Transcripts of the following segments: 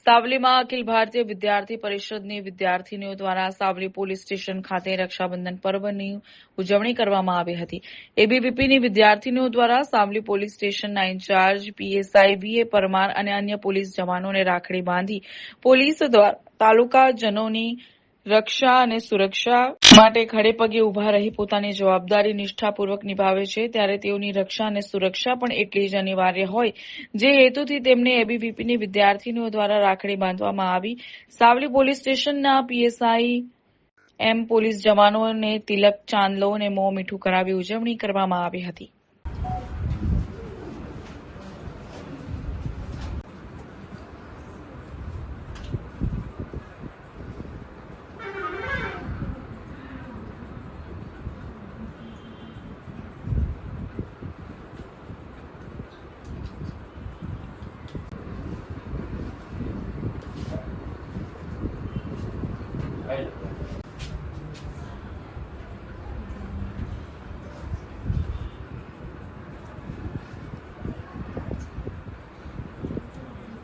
સાવલીમાં અખિલ ભારતીય વિદ્યાર્થી પરિષદની વિદ્યાર્થીનીઓ દ્વારા સાવલી પોલીસ સ્ટેશન ખાતે રક્ષાબંધન પર્વની ઉજવણી કરવામાં આવી હતી। એબીવીપીની વિદ્યાર્થીનીઓ દ્વારા સાવલી પોલીસ સ્ટેશનના ઇન્ચાર્જ પીએસઆઈ વીએ પરમાર અને અન્ય પોલીસ જવાનોને રાખડી બાંધી પોલીસ દ્વારા તાલુકાજનોની રક્ષા અને સુરક્ષા માટે ખડેપગે ઉભા રહી પોતાની જવાબદારી નિષ્ઠાપૂર્વક નિભાવે છે, ત્યારે તેઓની રક્ષા અને સુરક્ષા પણ એટલી જ અનિવાર્ય હોય જે હેતુથી તેમને એબીવીપીની વિદ્યાર્થીનીઓ દ્વારા રાખડી બાંધવામાં આવી। સાવલી પોલીસ સ્ટેશનના પીએસઆઈ એમ પોલીસ જવાનોને તિલક ચાંદલો અને મોં મીઠું કરાવી ઉજવણી કરવામાં આવી હતી।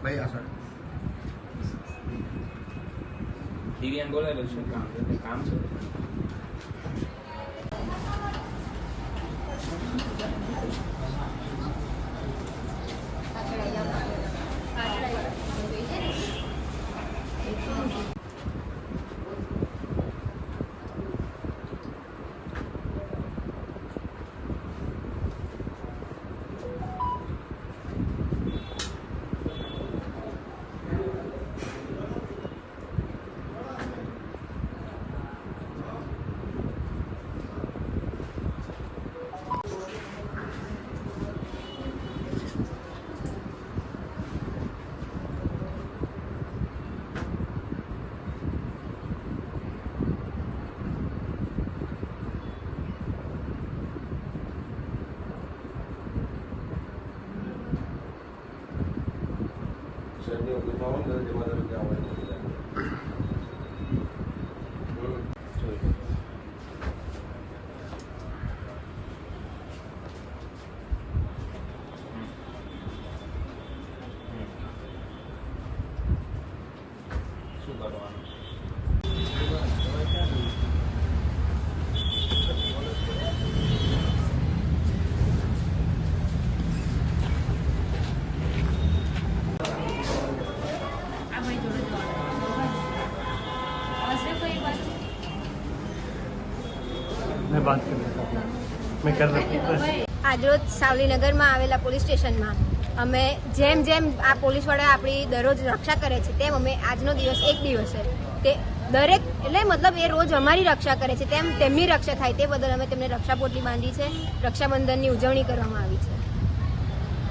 ભાઈ આ સર ટીવીએન બોલાવેલું છે કામ છે। શું કરવાનું? मैं बात कर रहा था मैं कर रहा था। આજરોજ સાવલીનગરમાં આવેલા પોલીસ સ્ટેશનમાં અમે જેમ આ પોલીસવાળા આપણી દરરોજ રક્ષા કરે છે તેમ અમે આજનો દિવસ એક દિવસ છે તે દરેક એટલે મતલબ એ રોજ અમારી રક્ષા કરે છે તેમ તેમની રક્ષા થાય તે બદલ અમે તેમને રક્ષા પોટલી બાંધી છે। રક્ષાબંધનની ઉજવણી કરવામાં આવી છે।